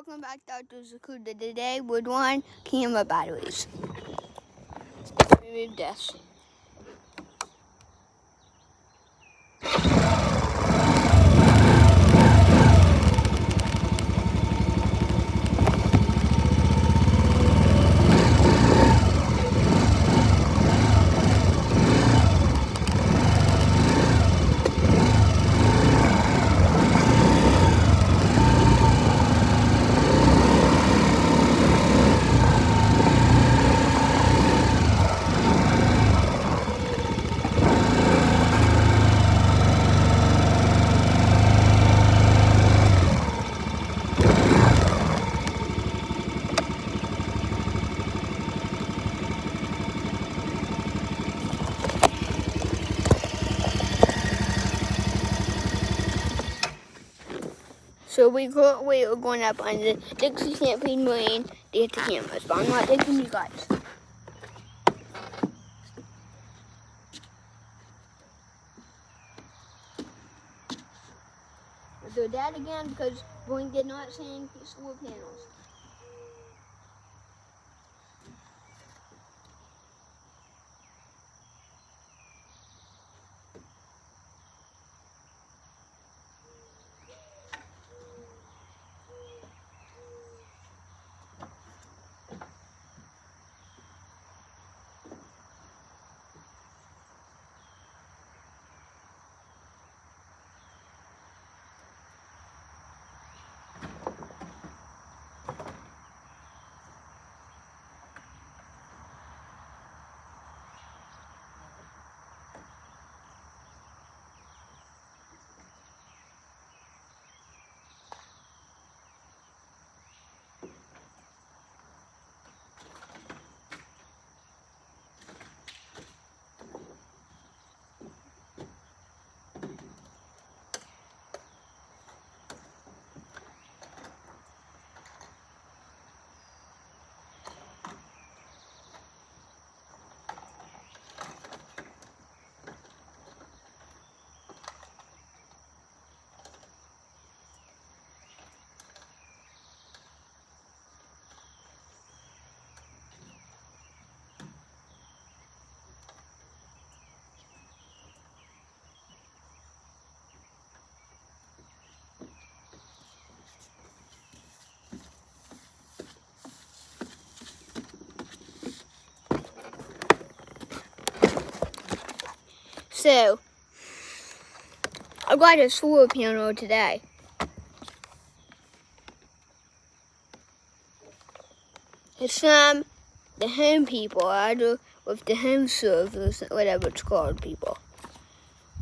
welcome back to Dr. Zakuda. Today we're doing camera batteries. Remove this. So we're going up on the Dixie Stampede Marine to get the cameras, but I'm not taking you guys. We'll do that again because Boeing did not send solar panels. So, I got a solar panel today. It's from the Home people, I do with the Home Service, whatever it's called, people.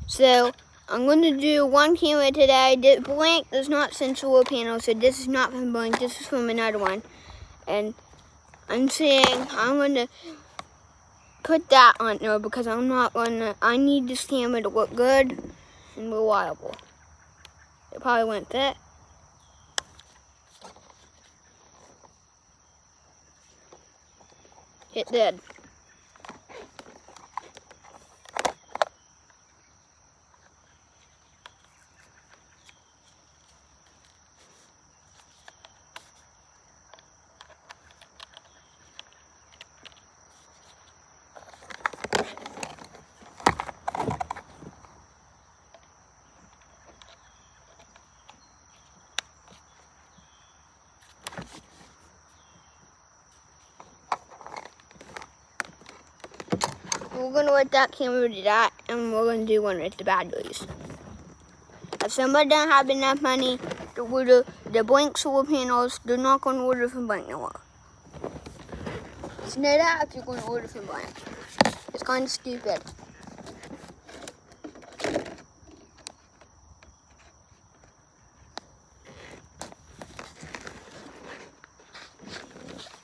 So, I'm going to do one camera today. Blink does not send solar panels, so this is not from Blink, this is from another one. And I'm saying I'm going to put that on there because I need this camera to look good and reliable. It probably won't fit. It did. We're going to let that camera do that, and we're going to do one with the batteries. If somebody doesn't have enough money to order the Blink solar panels, they're not going to order from Blink no more. So know that if you're going to order from Blink. It's kind of stupid.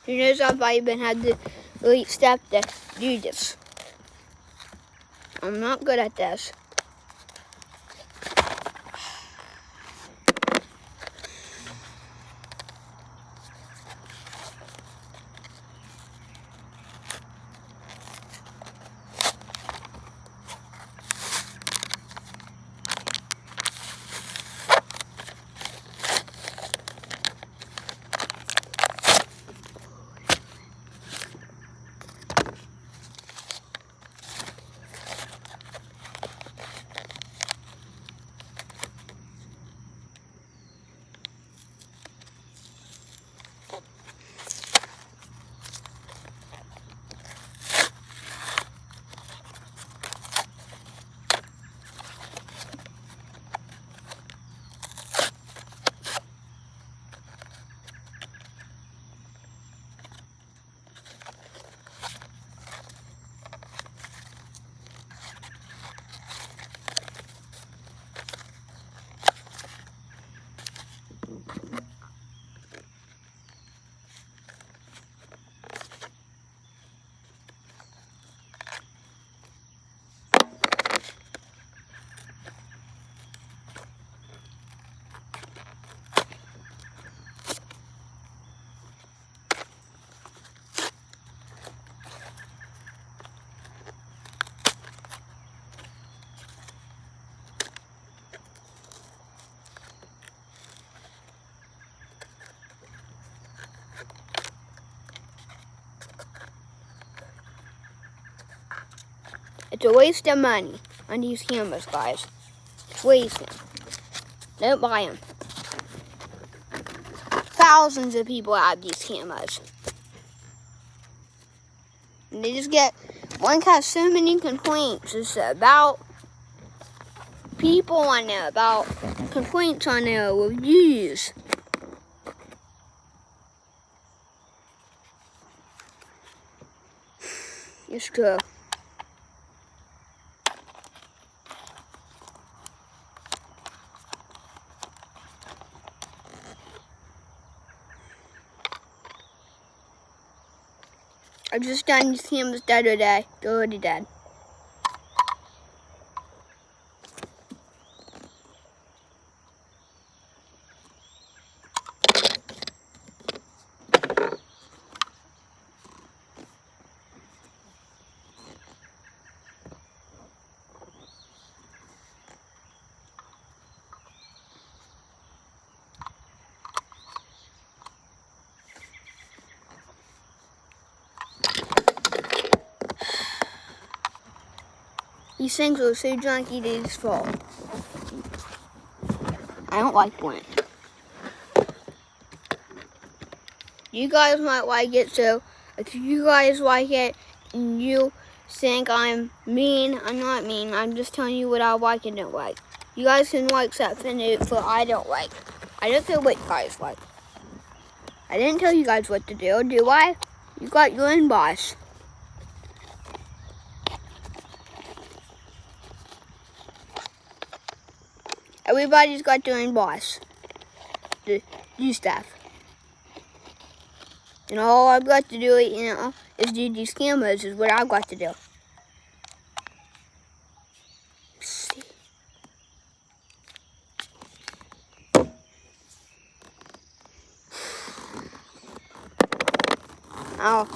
You notice I've even had the elite step to do this. I'm not good at this. It's a waste of money on these cameras, guys. It's wasting. Don't buy them. Thousands of people have these cameras. And they just get, one has so many complaints. It's about people on there, about complaints on their reviews. It's true. I just done these cameras the other day. They're already dead. These things are so junky they just fall. I don't like one. You guys might like it, so if you guys like it and you think I'm mean, I'm not mean. I'm just telling you what I like and don't like. You guys can like something that I don't like. I don't care what you guys like. I didn't tell you guys what to do I? You got your own boss. Everybody's got their own boss to do stuff. And all I've got to do, is do these cameras is what I've got to do. See. Now,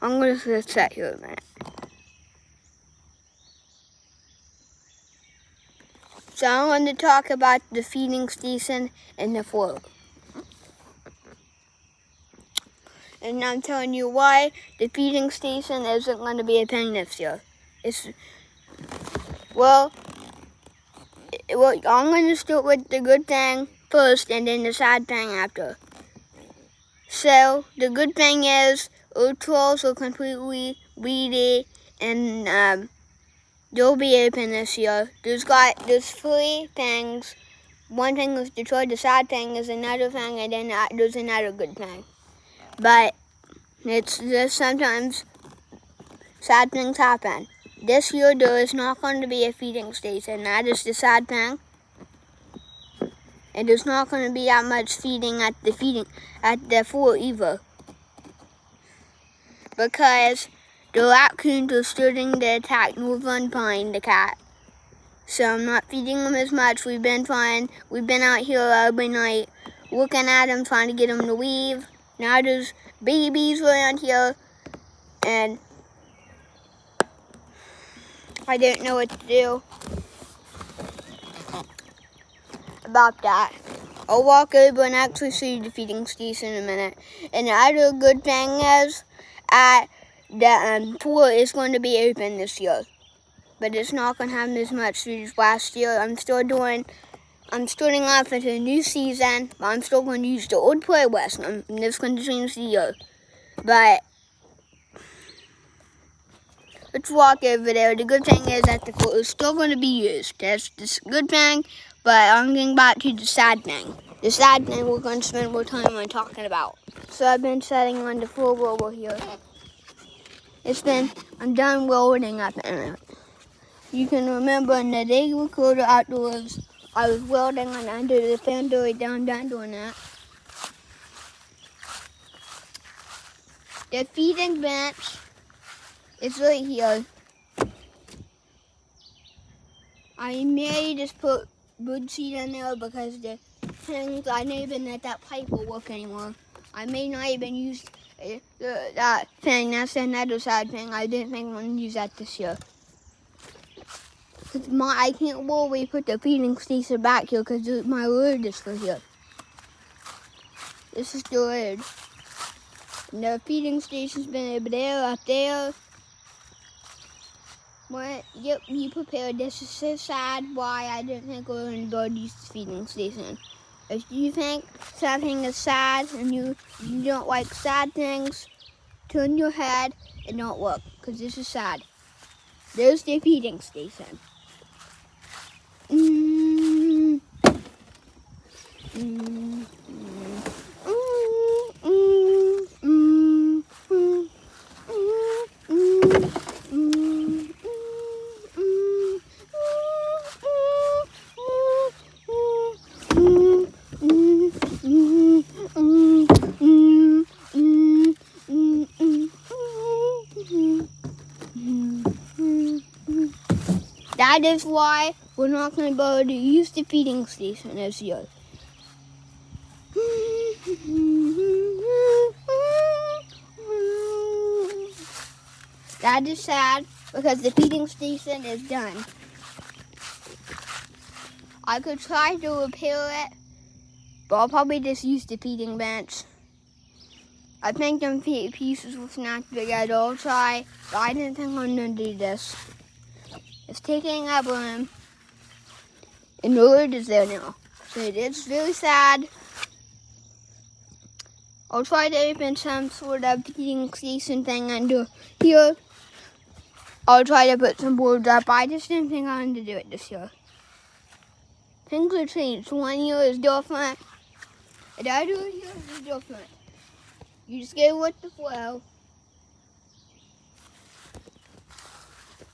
I'm going to sit here a minute. So I'm going to talk about the feeding station and the float. And I'm telling you why the feeding station isn't going to be a thing this year. Well, I'm going to start with the good thing first and then the sad thing after. So, the good thing is, our trolls are completely weedy and they'll be open this year. There's 3 things. One thing is Detroit, the sad thing is another thing, and then there's another good thing. But it's just sometimes sad things happen. This year there is not going to be a feeding station. That is the sad thing. And there's not going to be that much feeding at the fort either. Because the raccoons are starting to attack Northern Pine, the cat. So I'm not feeding them as much. We've been out here every night looking at them, trying to get them to leave. Now there's babies around here, and I don't know what to do about that. I'll walk over and actually see the feeding station in a minute. And the other good thing is the tour is going to be open this year. But it's not going to have as much food as last year. I'm starting off with a new season, but I'm still going to use the old playlist. I'm just going to change the year. But let's walk over there. The good thing is that the fort is still going to be used. That's the good thing, but I'm getting back to the sad thing. The sad thing we're going to spend more time on talking about. So I've been sitting on the floor over here. I'm done welding up in it. You can remember in the day recorder outdoors, I was welding on under the fan door down doing that. The feeding bench is right here. I may just put wood seed in there because the things, I don't even let that pipe will work anymore. I may not even use that thing. That's another sad thing. I didn't think I'm going to use that this year. I can't really put the feeding station back here because my road is for here. This is the road. And the feeding station's been over there, up there. Yep, you prepared. This is so sad why I didn't think we were going to build these feeding station. If you think something is sad and you don't like sad things, turn your head and don't look, because this is sad. There's the feeding station. That is why we're not going to be able to use the feeding station this year. That is sad because the feeding station is done. I could try to repair it, but I'll probably just use the feeding bench. I think them pieces will snap together. I'll try, but I didn't think I'm going to do this. It's taking up room, and the wood is there now. So it's really sad. I'll try to open some sort of feeding station thing under here. I'll try to put some boards up. I just didn't think I wanted to do it this year. Things have changed. 1 year is different, and the other year is different. You just go with the flow.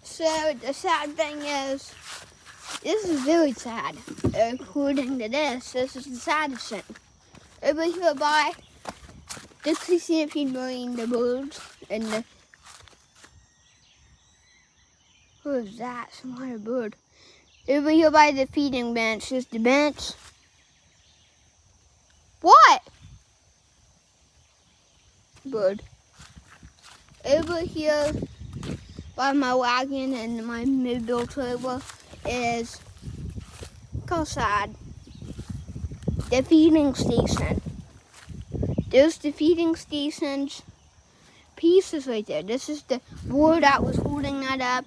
So the sad thing is, this is very sad. According to this is the saddest thing. Over here by the centipede the birds and the who is that? Some kind of bird. Over here by the feeding bench is the bench. What? Bird. Over here by my wagon and my mobile trailer is outside the feeding station. There's the feeding station's pieces right there. This is the board that was holding that up.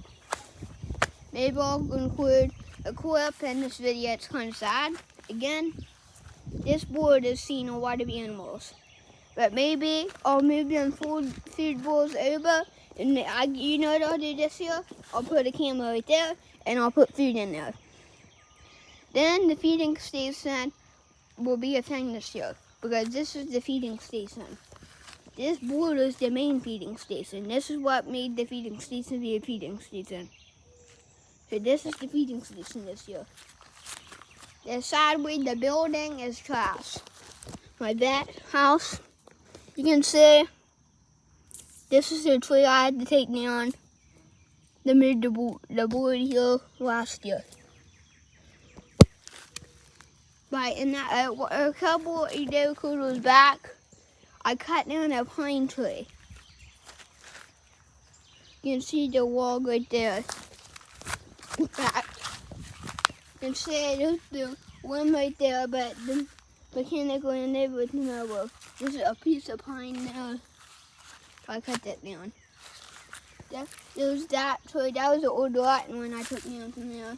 Maybe I'll include a clip in this video. It's kind of sad. Again, this board is seen a lot of animals. But maybe I'll move them food bowls over. And you know what I'll do this year? I'll put a camera right there, and I'll put food in there. Then the feeding station will be a thing this year, because this is the feeding station. This board is the main feeding station. This is what made the feeding station be a feeding station. So this is the feeding station this year. The side way the building is trash. My vet house, you can see. This is the tree I had to take down. They made the board here last year. Right, and that, a couple of years back, I cut down a pine tree. You can see the wall right there. Back. You can see there's the one right there, but the mechanical and everything over. There's a piece of pine there. I cut that down. There was that tree. That was the old rotten one I took down from there.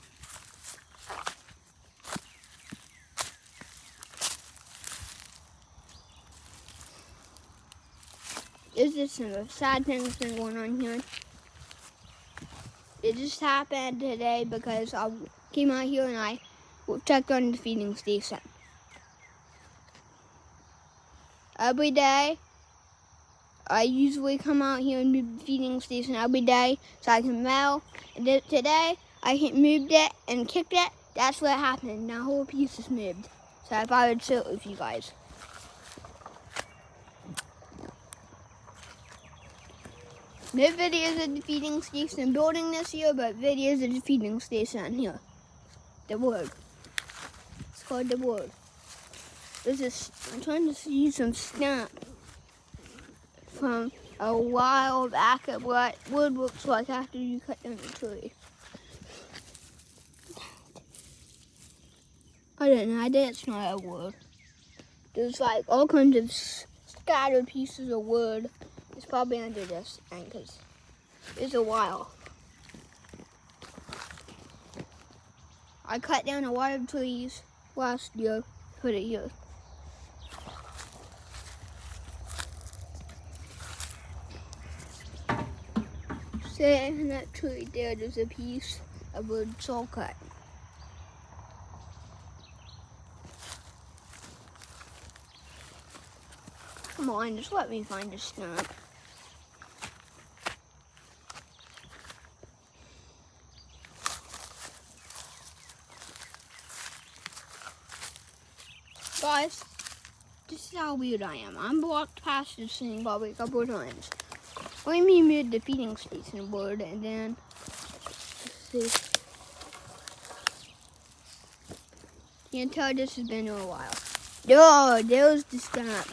There's just some sad things been going on here. It just happened today because I came out here and I checked on the feeding station. Every day, I usually come out here and move the feeding station every day so I can mow. And today, I moved it and kicked it. That's what happened. The whole piece is moved. So I thought I'd share it with you guys. No videos of the feeding station building this year, but videos of the feeding station here. The wood. It's called the wood. I'm trying to see some stump from a while back of what wood looks like after you cut down the tree. I don't know, that's not a wood. There's like all kinds of scattered pieces of wood. It's probably under this thing because it's a while. I cut down a lot of trees last year, put it here. See, in that tree there's a piece of wood saw cut. Come on, just let me find a stump. Guys, this is how weird I am. I'm walked past this thing probably a couple of times. Let me move the feeding station board and then let's see. You can tell this has been a while. Oh, there's the stump.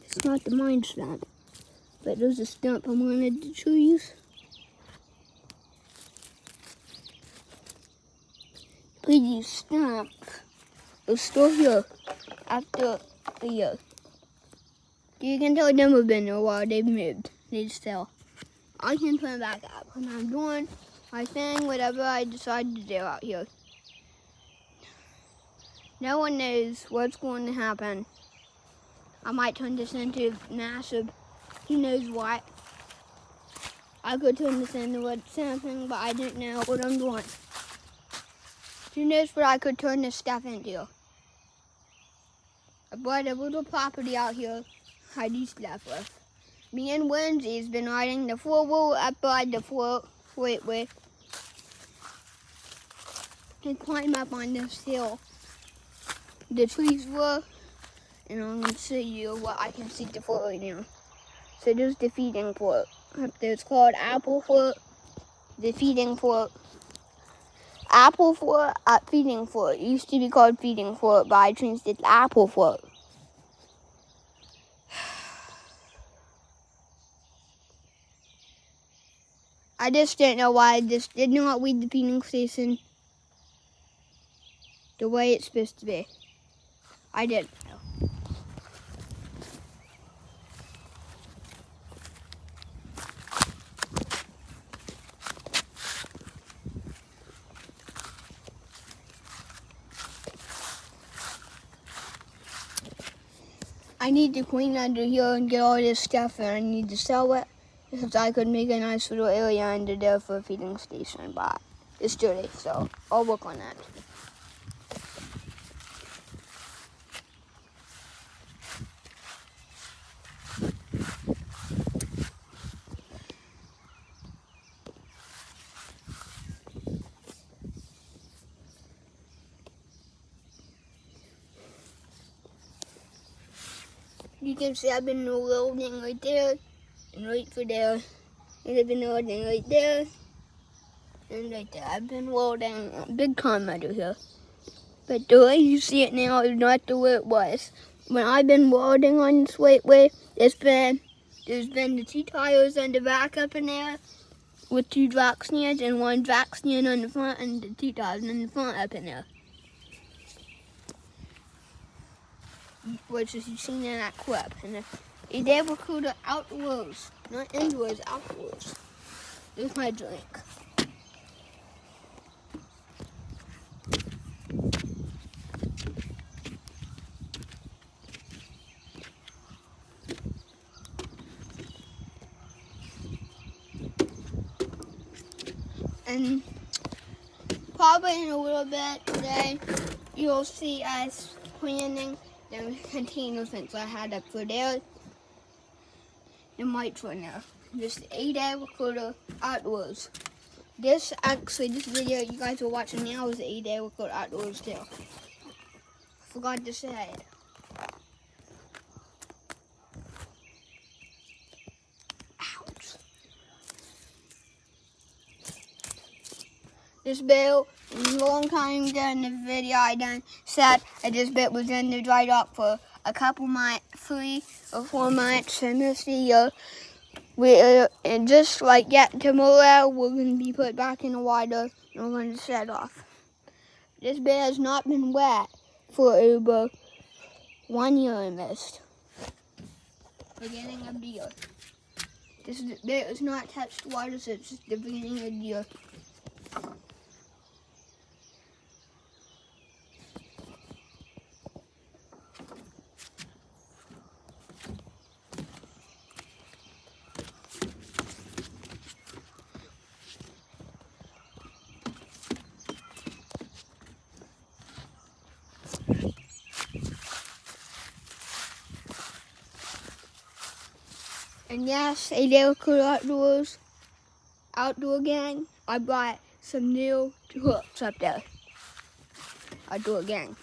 It's not the mine stump, but there's a stump on one of the trees. Please stump. It's still here after a year. You can tell them have been there a while. They've moved. They still. I can put them back up when I'm doing my thing, whatever I decide to do out here. No one knows what's going to happen. I might turn this into massive, who knows what. I could turn this into something, but I don't know what I'm doing. Who knows what I could turn this stuff into. I bought a little property out here I do stuff with. Me and Lindsay's been riding the 4-wheel up by the footway and climb up on this hill. The trees were, and I'm going to show you what I can see the foot right now. So there's the feeding foot. Up there it's called apple foot, the feeding foot. Apple foot at feeding foot. It used to be called feeding foot, but I changed it to apple foot. I just didn't know why I just did not weed the feeding station the way it's supposed to be. I didn't know. I need to clean under here and get all this stuff, and I need to sell it because I could make a nice little area under there for a feeding station, but it's dirty, so I'll work on that. You can see I've been loading right there and right for there. And I've been loading right there and right there. I've been loading a big time under here. But the way you see it now is not the way it was. When I've been loading on this way, there's been the 2 tires on the back up in there with 2 drag stands and 1 drag stand on the front and the 2 tires in the front up in there. Which is you seen in that clip. And they were called outdoors, not indoors, outdoors. There's my drink. And probably in a little bit today, you'll see us planning the container fence I had up for there. The mics right now. Just 8-day recorder outdoors. This video you guys are watching now is 8-day recorder outdoors too. Forgot to say it. Ouch. This bill, a long time ago in the video I done said that this bit was in the dry dock for a couple months, 3 or 4 months, and this year, and just like tomorrow, we're going to be put back in the water and we're going to set off. This bit has not been wet for over 1 year almost. Beginning of the year. This bit is not touched water, so it's just the beginning of the year. And yes, a little cool outdoor gang. I brought some new hooks up there. Outdoor gang.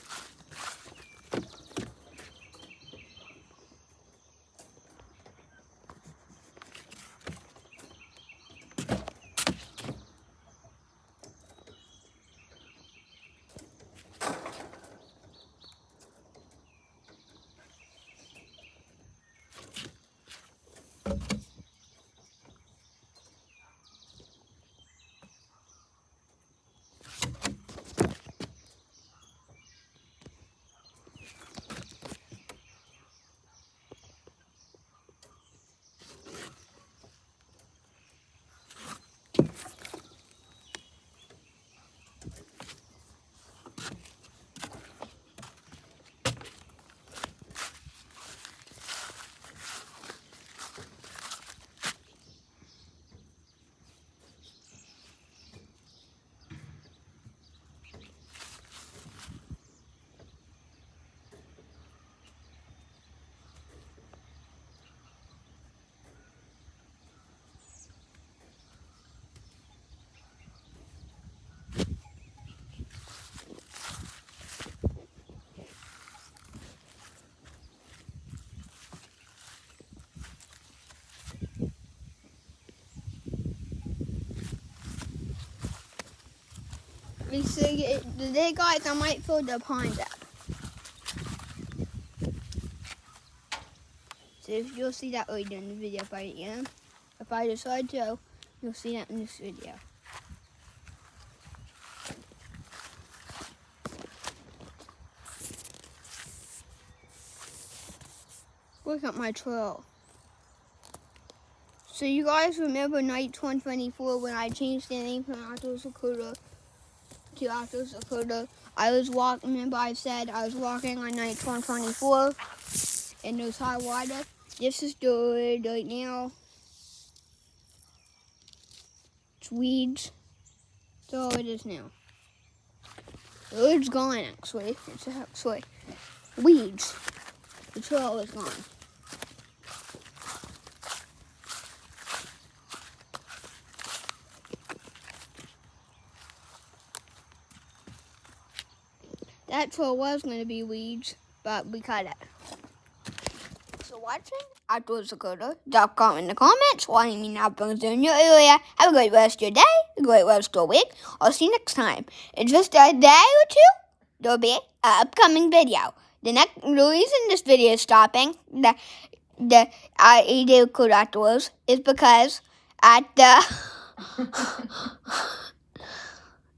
Today, guys, I might fill the pond up. So you'll see that later in the video if I am. If I decide to, you'll see that in this video. Look at my trail. So you guys remember night 2024 when I changed the name from Outdoors Dakota to Outdoors Dakota? Remember I said I was walking on night 2024 in those high water. This is good right now. It's weeds. That's all it is now. It's gone actually. It's actually weeds. The trail is gone. That trail was going to be weeds, but we cut it. So watching Outdoors Dakota, drop a comment in the comments. What do you mean outdoors in your area? Have a great rest of your day, a great rest of your week. I'll see you next time. In just a day or two, there'll be an upcoming video. The reason this video is stopping, Cool Outdoors, is because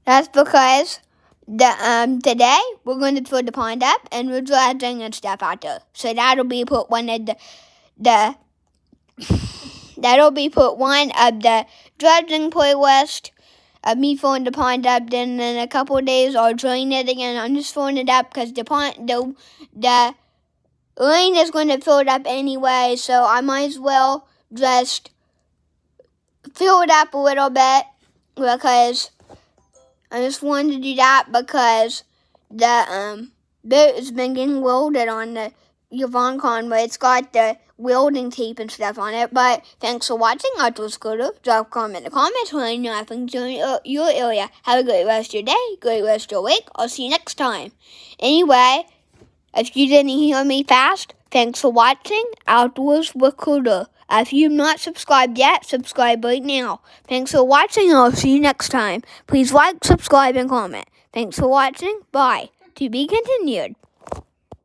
that's because today we're going to fill the pond up and we're dredging and stuff out there. So that'll be put one of the dredging playlist of me filling the pond up. Then in a couple of days I'll drain it again. I'm just filling it up because the rain is going to fill it up anyway. So I might as well just fill it up a little bit because I just wanted to do that because the boat has been getting welded on the Yvonne Conway. It's got the welding tape and stuff on it. But thanks for watching. Outdoors Dakota. Drop a comment in the comments when you know anything in your area. Have a great rest of your day, great rest of your week. I'll see you next time. Anyway, if you didn't hear me fast, thanks for watching Outdoors Dakota. If you've not subscribed yet, subscribe right now. Thanks for watching, and I'll see you next time. Please like, subscribe, and comment. Thanks for watching. Bye. To be continued.